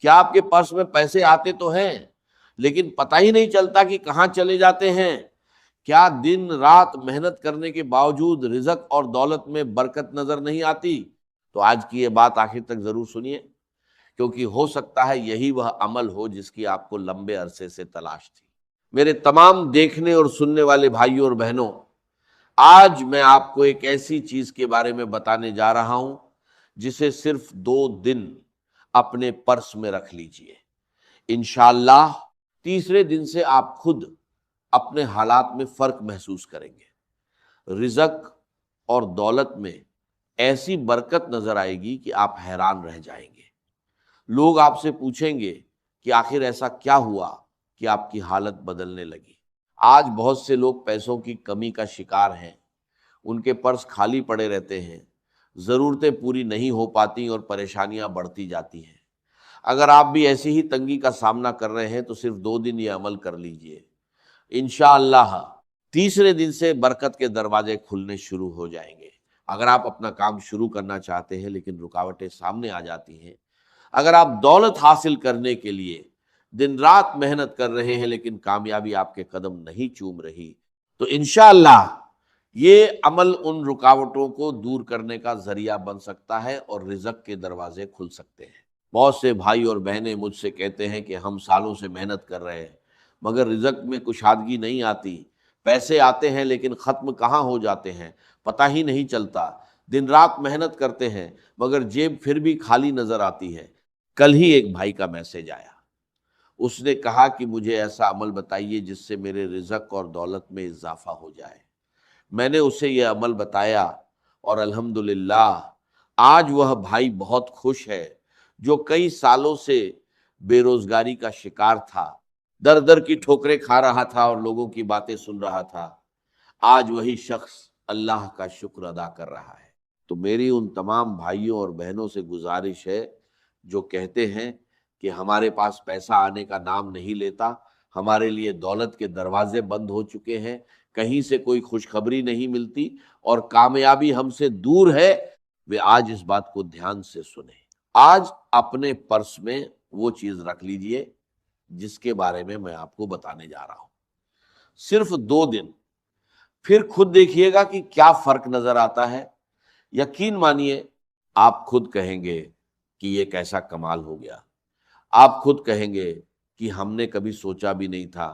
کیا آپ کے پرس میں پیسے آتے تو ہیں لیکن پتہ ہی نہیں چلتا کہ کہاں چلے جاتے ہیں؟ کیا دن رات محنت کرنے کے باوجود رزق اور دولت میں برکت نظر نہیں آتی؟ تو آج کی یہ بات آخر تک ضرور سنیے، کیونکہ ہو سکتا ہے یہی وہ عمل ہو جس کی آپ کو لمبے عرصے سے تلاش تھی۔ میرے تمام دیکھنے اور سننے والے بھائیوں اور بہنوں، آج میں آپ کو ایک ایسی چیز کے بارے میں بتانے جا رہا ہوں جسے صرف 2 دن اپنے پرس میں رکھ لیجئے، انشاءاللہ تیسرے دن سے آپ خود اپنے حالات میں فرق محسوس کریں گے۔ رزق اور دولت میں ایسی برکت نظر آئے گی کہ آپ حیران رہ جائیں گے۔ لوگ آپ سے پوچھیں گے کہ آخر ایسا کیا ہوا کہ آپ کی حالت بدلنے لگی؟ آج بہت سے لوگ پیسوں کی کمی کا شکار ہیں، ان کے پرس خالی پڑے رہتے ہیں، ضرورتیں پوری نہیں ہو پاتی اور پریشانیاں بڑھتی جاتی ہیں۔ اگر آپ بھی ایسی ہی تنگی کا سامنا کر رہے ہیں تو صرف 2 دن یہ عمل کر لیجئے، انشاءاللہ تیسرے دن سے برکت کے دروازے کھلنے شروع ہو جائیں گے۔ اگر آپ اپنا کام شروع کرنا چاہتے ہیں لیکن رکاوٹیں سامنے آ جاتی ہیں، اگر آپ دولت حاصل کرنے کے لیے دن رات محنت کر رہے ہیں لیکن کامیابی آپ کے قدم نہیں چوم رہی، تو انشاءاللہ یہ عمل ان رکاوٹوں کو دور کرنے کا ذریعہ بن سکتا ہے اور رزق کے دروازے کھل سکتے ہیں۔ بہت سے بھائی اور بہنیں مجھ سے کہتے ہیں کہ ہم سالوں سے محنت کر رہے ہیں مگر رزق میں کشادگی نہیں آتی، پیسے آتے ہیں لیکن ختم کہاں ہو جاتے ہیں، پتہ ہی نہیں چلتا، دن رات محنت کرتے ہیں مگر جیب پھر بھی خالی نظر آتی ہے۔ کل ہی ایک بھائی کا میسج آیا، اس نے کہا کہ مجھے ایسا عمل بتائیے جس سے میرے رزق اور دولت میں اضافہ ہو جائے۔ میں نے اسے یہ عمل بتایا اور الحمدللہ آج وہ بھائی بہت خوش ہے جو کئی سالوں سے بے روزگاری کا شکار تھا، در در کی ٹھوکریں کھا رہا تھا اور لوگوں کی باتیں سن رہا تھا۔ آج وہی شخص اللہ کا شکر ادا کر رہا ہے۔ تو میری ان تمام بھائیوں اور بہنوں سے گزارش ہے جو کہتے ہیں کہ ہمارے پاس پیسہ آنے کا نام نہیں لیتا، ہمارے لیے دولت کے دروازے بند ہو چکے ہیں، کہیں سے کوئی خوشخبری نہیں ملتی اور کامیابی ہم سے دور ہے، وہ آج اس بات کو دھیان سے سنیں۔ آج اپنے پرس میں وہ چیز رکھ لیجئے جس کے بارے میں میں آپ کو بتانے جا رہا ہوں۔ صرف 2 دن، پھر خود دیکھیے گا کہ کیا فرق نظر آتا ہے۔ یقین مانیے آپ خود کہیں گے کہ یہ کیسا کمال ہو گیا۔ آپ خود کہیں گے کہ ہم نے کبھی سوچا بھی نہیں تھا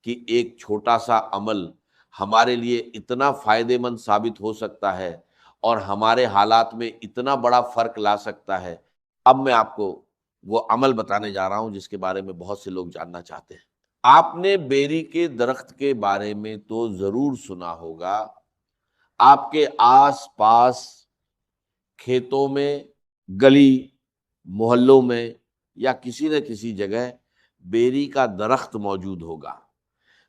کہ ایک چھوٹا سا عمل ہمارے لیے اتنا فائدہ مند ثابت ہو سکتا ہے اور ہمارے حالات میں اتنا بڑا فرق لا سکتا ہے۔ اب میں آپ کو وہ عمل بتانے جا رہا ہوں جس کے بارے میں بہت سے لوگ جاننا چاہتے ہیں۔ آپ نے بیری کے درخت کے بارے میں تو ضرور سنا ہوگا، آپ کے آس پاس کھیتوں میں، گلی محلوں میں یا کسی نہ کسی جگہ بیری کا درخت موجود ہوگا۔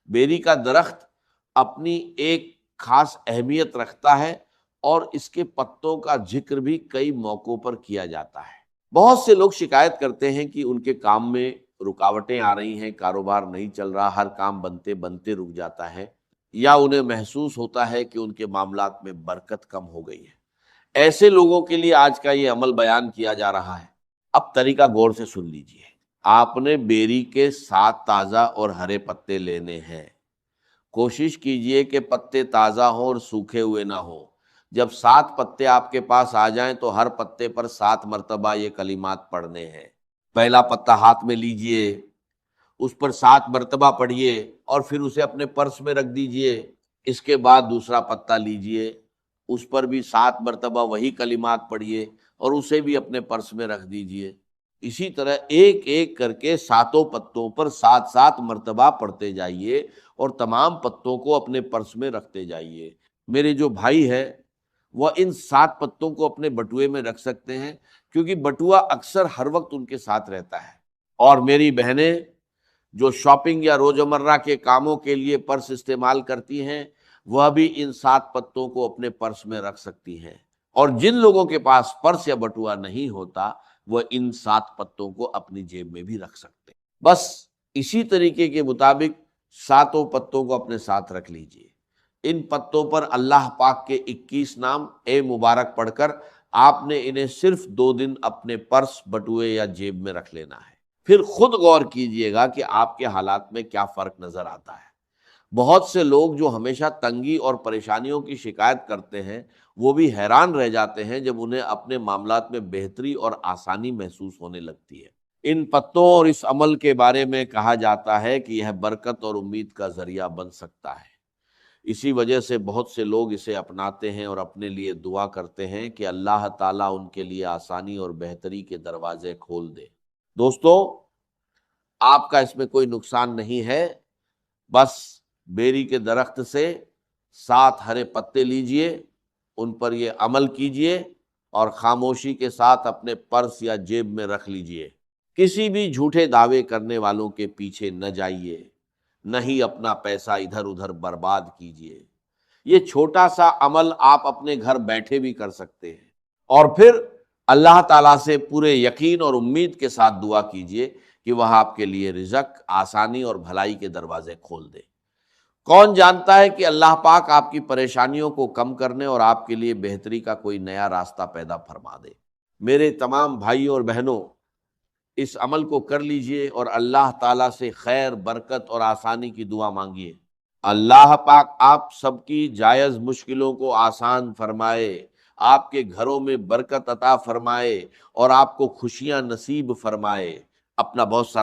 بیری کا درخت اپنی ایک خاص اہمیت رکھتا ہے اور اس کے پتوں کا ذکر بھی کئی موقعوں پر کیا جاتا ہے۔ بہت سے لوگ شکایت کرتے ہیں کہ ان کے کام میں رکاوٹیں آ رہی ہیں، کاروبار نہیں چل رہا، ہر کام بنتے بنتے رک جاتا ہے، یا انہیں محسوس ہوتا ہے کہ ان کے معاملات میں برکت کم ہو گئی ہے۔ ایسے لوگوں کے لیے آج کا یہ عمل بیان کیا جا رہا ہے۔ اب طریقہ غور سے سن لیجئے۔ آپ نے بیری کے 7 تازہ اور ہرے پتے لینے ہیں۔ کوشش کیجئے کہ پتے تازہ ہوں اور سوکھے ہوئے نہ ہوں۔ جب 7 پتے آپ کے پاس آ جائیں تو ہر پتے پر 7 مرتبہ یہ کلمات پڑھنے ہیں۔ پہلا پتا ہاتھ میں لیجئے، اس پر 7 مرتبہ پڑھیے اور پھر اسے اپنے پرس میں رکھ دیجئے۔ اس کے بعد دوسرا پتا لیجئے، اس پر بھی 7 مرتبہ وہی کلمات پڑھیے اور اسے بھی اپنے پرس میں رکھ دیجئے۔ اسی طرح ایک ایک کر کے 7 پتوں پر 7 مرتبہ پڑھتے جائیے اور تمام پتوں کو اپنے پرس میں رکھتے جائیے۔ میرے جو بھائی ہے وہ ان 7 پتوں کو اپنے بٹوے میں رکھ سکتے ہیں کیونکہ بٹوا اکثر ہر وقت ان کے ساتھ رہتا ہے۔ اور میری بہنیں جو شاپنگ یا روزمرہ کے کاموں کے لیے پرس استعمال کرتی ہیں وہ بھی ان 7 پتوں کو اپنے پرس میں رکھ سکتی ہیں۔ اور جن لوگوں کے پاس پرس یا بٹوا نہیں ہوتا وہ ان 7 پتوں کو اپنی جیب میں بھی رکھ سکتے ہیں۔ بس اسی طریقے کے مطابق 7 پتوں کو اپنے ساتھ رکھ لیجئے۔ ان پتوں پر اللہ پاک کے 21 نام اے مبارک پڑھ کر آپ نے انہیں صرف 2 دن اپنے پرس، بٹوے یا جیب میں رکھ لینا ہے۔ پھر خود غور کیجئے گا کہ آپ کے حالات میں کیا فرق نظر آتا ہے۔ بہت سے لوگ جو ہمیشہ تنگی اور پریشانیوں کی شکایت کرتے ہیں، وہ بھی حیران رہ جاتے ہیں جب انہیں اپنے معاملات میں بہتری اور آسانی محسوس ہونے لگتی ہے۔ ان پتوں اور اس عمل کے بارے میں کہا جاتا ہے کہ یہ برکت اور امید کا ذریعہ بن سکتا ہے۔ اسی وجہ سے بہت سے لوگ اسے اپناتے ہیں اور اپنے لیے دعا کرتے ہیں کہ اللہ تعالیٰ ان کے لیے آسانی اور بہتری کے دروازے کھول دے۔ دوستو، آپ کا اس میں کوئی نقصان نہیں ہے، بس بیری کے درخت سے 7 ہرے پتے لیجئے، ان پر یہ عمل کیجئے اور خاموشی کے ساتھ اپنے پرس یا جیب میں رکھ لیجئے۔ کسی بھی جھوٹے دعوے کرنے والوں کے پیچھے نہ جائیے، نہ ہی اپنا پیسہ ادھر ادھر برباد کیجئے۔ یہ چھوٹا سا عمل آپ اپنے گھر بیٹھے بھی کر سکتے ہیں، اور پھر اللہ تعالیٰ سے پورے یقین اور امید کے ساتھ دعا کیجئے کہ وہ آپ کے لیے رزق، آسانی اور بھلائی کے دروازے کھول دے۔ کون جانتا ہے کہ اللہ پاک آپ کی پریشانیوں کو کم کرنے اور آپ کے لیے بہتری کا کوئی نیا راستہ پیدا فرما دے۔ میرے تمام بھائیوں اور بہنوں، اس عمل کو کر لیجئے اور اللہ تعالیٰ سے خیر، برکت اور آسانی کی دعا مانگیے۔ اللہ پاک آپ سب کی جائز مشکلوں کو آسان فرمائے، آپ کے گھروں میں برکت عطا فرمائے اور آپ کو خوشیاں نصیب فرمائے۔ اپنا بہت سارا